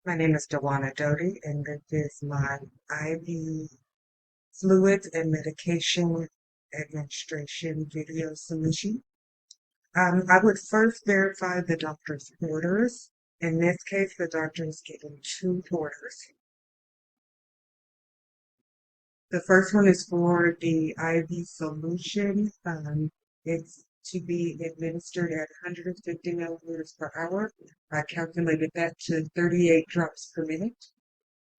My name is Dewana Doty, and this is my IV fluids and medication administration video solution. I would first verify the doctor's orders. In this case, the doctor is giving two orders. The first one is for the IV solution. It's to be administered at 150 milliliters per hour. I calculated that to 38 drops per minute.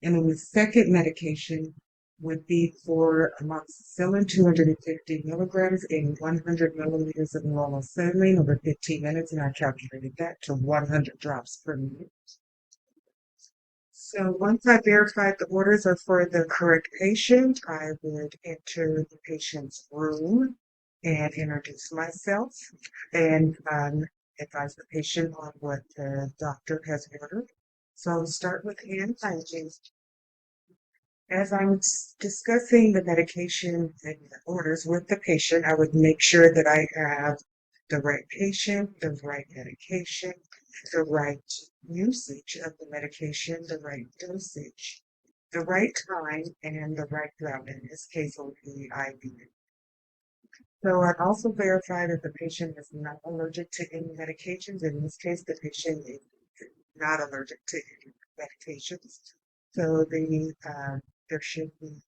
And then the second medication would be for amoxicillin, 250 milligrams in 100 milliliters of normal saline over 15 minutes, and I calculated that to 100 drops per minute. So once I verified the orders are for the correct patient, I would enter the patient's room and introduce myself and advise the patient on what the doctor has ordered. So I'll start with hand hygiene. As I'm discussing the medication and the orders with the patient, I would make sure that I have the right patient, the right medication, the right usage of the medication, the right dosage, the right time, and the right route. In this case, it would be IV. So I'd also verify that the patient is not allergic to any medications. In this case, the patient is not allergic to any medications. So there should be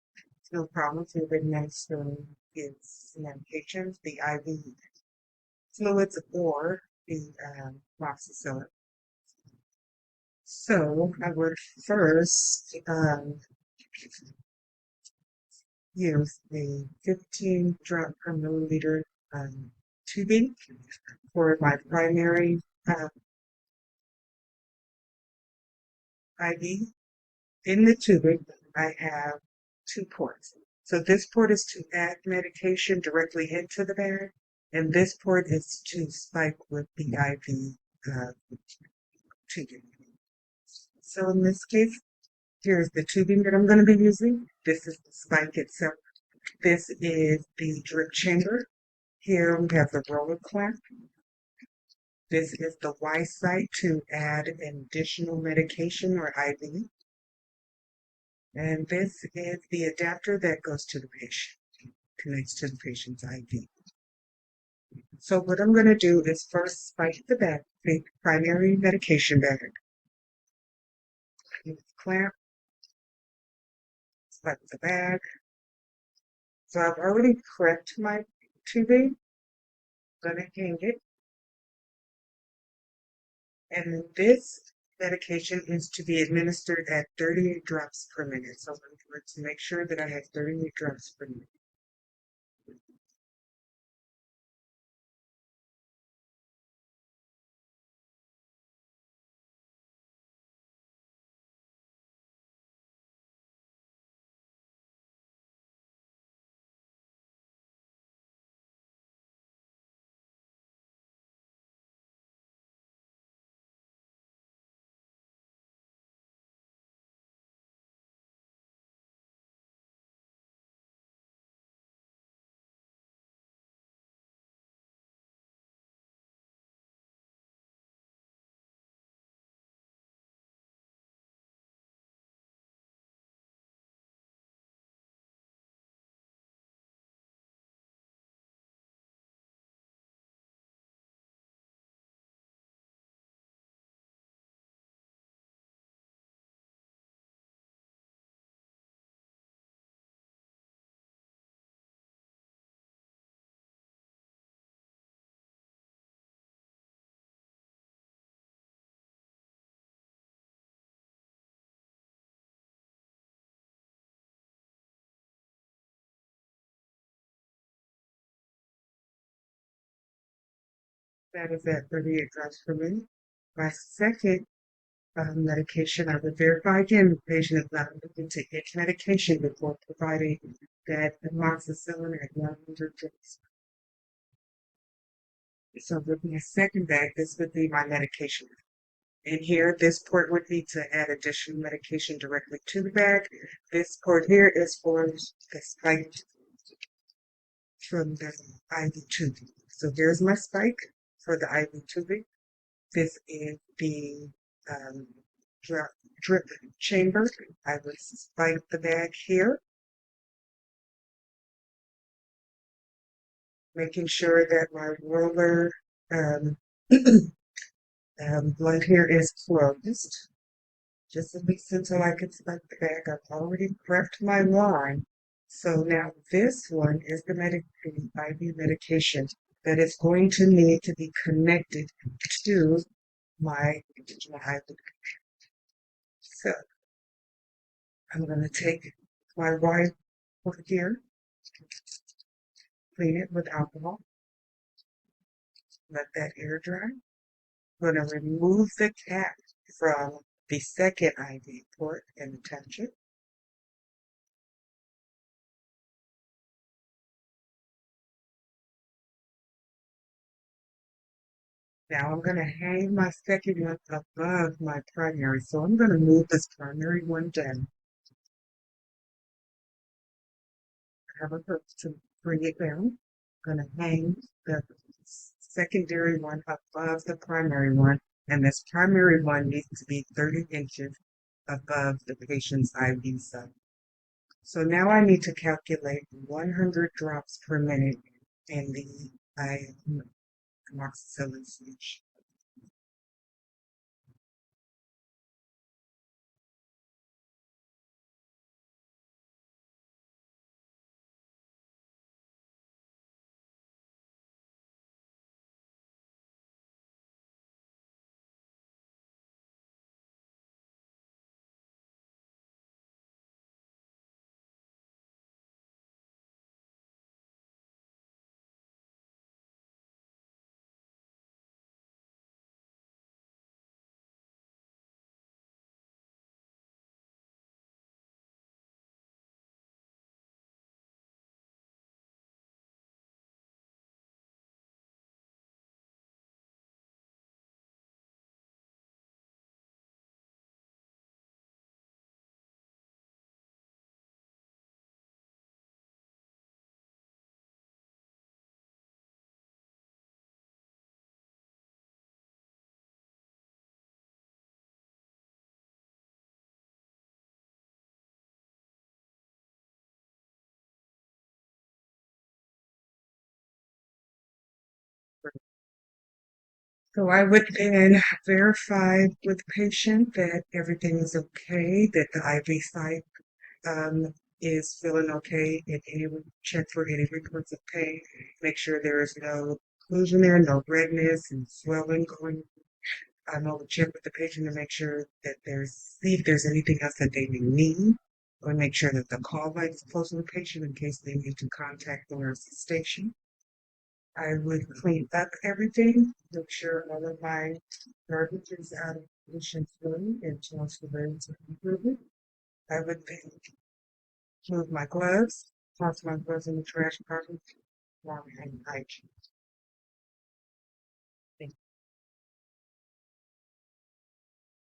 no problems with administering his medications, the IV fluids, or the amoxicillin. So I would first use the 15 drop per milliliter tubing for my primary IV. In the tubing, I have two ports. So this port is to add medication directly into the bag, and this port is to spike with the IV tubing. So in this case, here's the tubing that I'm going to be using. This is the spike itself. This is the drip chamber. Here we have the roller clamp. This is the Y site to add an additional medication or IV. And this is the adapter that goes to the patient, connects to the patient's IV. So what I'm going to do is first spike the bag, the primary medication bag. Clamp, spike the bag. So I've already prepped my tubing. I'm going to hang it. And this medication is to be administered at 38 drops per minute. So I'm going to make sure that I have 38 drops per minute. That is at 38 drops per minute. My second medication, I would verify again the patient is not looking to take medication before providing that amoxicillin at 100 drops. So with my second bag, this would be my medication. And here, this port would be to add additional medication directly to the bag. This port here is for the spike from the IV tubing. So there's my spike for the IV tubing. This is the um, drip chamber. I would spike the bag here, making sure that my roller um, blood here is closed. Just at least until I can spike the bag. I've already prepped my line. So now this one is the IV medication that is going to need to be connected to my IV. So I'm going to take my white over here, clean it with alcohol, let that air dry. I'm going to remove the cap from the second IV port and attach it. Now I'm going to hang my second one above my primary. So I'm going to move this primary one down. I have a hook to bring it down. I'm going to hang the secondary one above the primary one. And this primary one needs to be 30 inches above the patient's IV site. So now I need to calculate 100 drops per minute in the amoxicillin solution. So I would then verify with the patient that everything is okay, that the IV site is feeling okay, and check for any reports of pain. Make sure there is no occlusion there, no redness and swelling going. I will check with the patient to make sure that see if there's anything else that they may need, or make sure that the call light is close to the patient in case they need to contact the nurse's station. I would clean up everything, make sure all of my garbage is out of the patient's room and transfer it to the room. I would then move my gloves, toss my gloves in the trash carton while I'm hygiene.